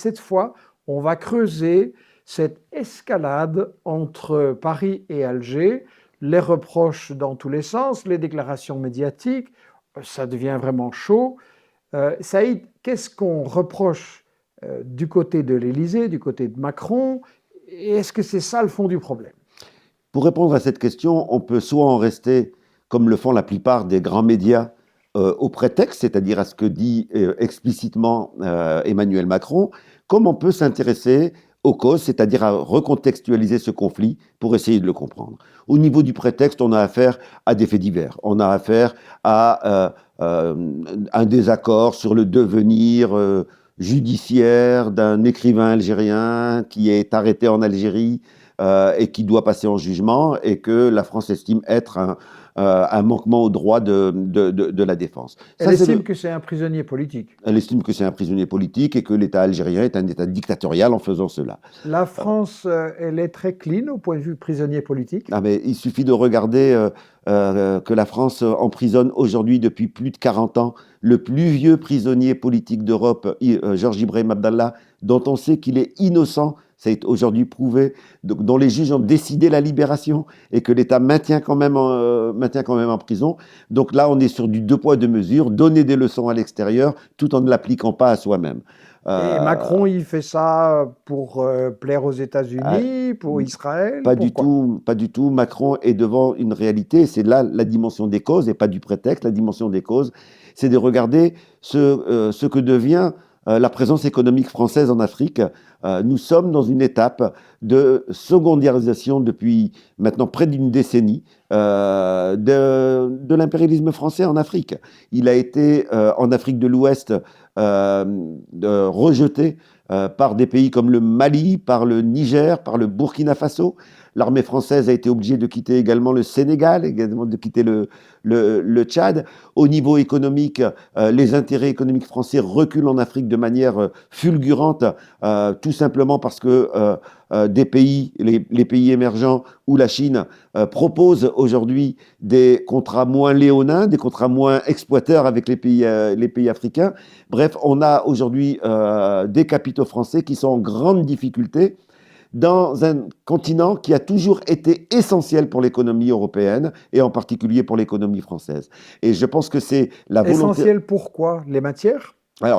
cette fois, on va creuser cette escalade entre Paris et Alger, les reproches dans tous les sens, les déclarations médiatiques, ça devient vraiment chaud. Saïd, qu'est-ce qu'on reproche du côté de l'Élysée, du côté de Macron? Et est-ce que c'est ça le fond du problème? Pour répondre à cette question, on peut soit en rester, comme le font la plupart des grands médias, au prétexte, c'est-à-dire à ce que dit explicitement Emmanuel Macron, comme on peut s'intéresser aux causes, c'est-à-dire à recontextualiser ce conflit pour essayer de le comprendre. Au niveau du prétexte, on a affaire à des faits divers. On a affaire à un désaccord sur le devenir judiciaire d'un écrivain algérien qui est arrêté en Algérie et qui doit passer en jugement et que la France estime être un manquement au droit de la défense. Elle estime que c'est un prisonnier politique. Elle estime que c'est un prisonnier politique et que l'État algérien est un État dictatorial en faisant cela. La France, elle est très clean au point de vue prisonnier politique. Ah, mais il suffit de regarder que la France emprisonne aujourd'hui depuis plus de 40 ans le plus vieux prisonnier politique d'Europe, Georges Ibrahim Abdallah, dont on sait qu'il est innocent. Ça est aujourd'hui prouvé, dont les juges ont décidé la libération et que l'État maintient quand même en prison. Donc là, on est sur du deux poids, deux mesures, donner des leçons à l'extérieur tout en ne l'appliquant pas à soi-même. Et Macron, il fait ça pour plaire aux euh, États-Unis, pour Israël, Pas du pourquoi? tout, pas du tout. Macron est devant une réalité, c'est là la dimension des causes et pas du prétexte. La dimension des causes, c'est de regarder ce que devient la présence économique française en Afrique. Nous sommes dans une étape de secondarisation depuis maintenant près d'une décennie de l'impérialisme français en Afrique. Il a été en Afrique de l'Ouest rejeté par des pays comme le Mali, par le Niger, par le Burkina Faso. L'armée française a été obligée de quitter également le Sénégal, également de quitter le Tchad. Au niveau économique, les intérêts économiques français reculent en Afrique de manière fulgurante, tout simplement parce que des pays, les pays émergents ou la Chine, proposent aujourd'hui des contrats moins léonins, des contrats moins exploiteurs avec les pays africains. Bref, on a aujourd'hui des capitaux français qui sont en grande difficulté dans un continent qui a toujours été essentiel pour l'économie européenne et en particulier pour l'économie française. Et je pense que c'est la volonté... Essentiel pour quoi? Les matières?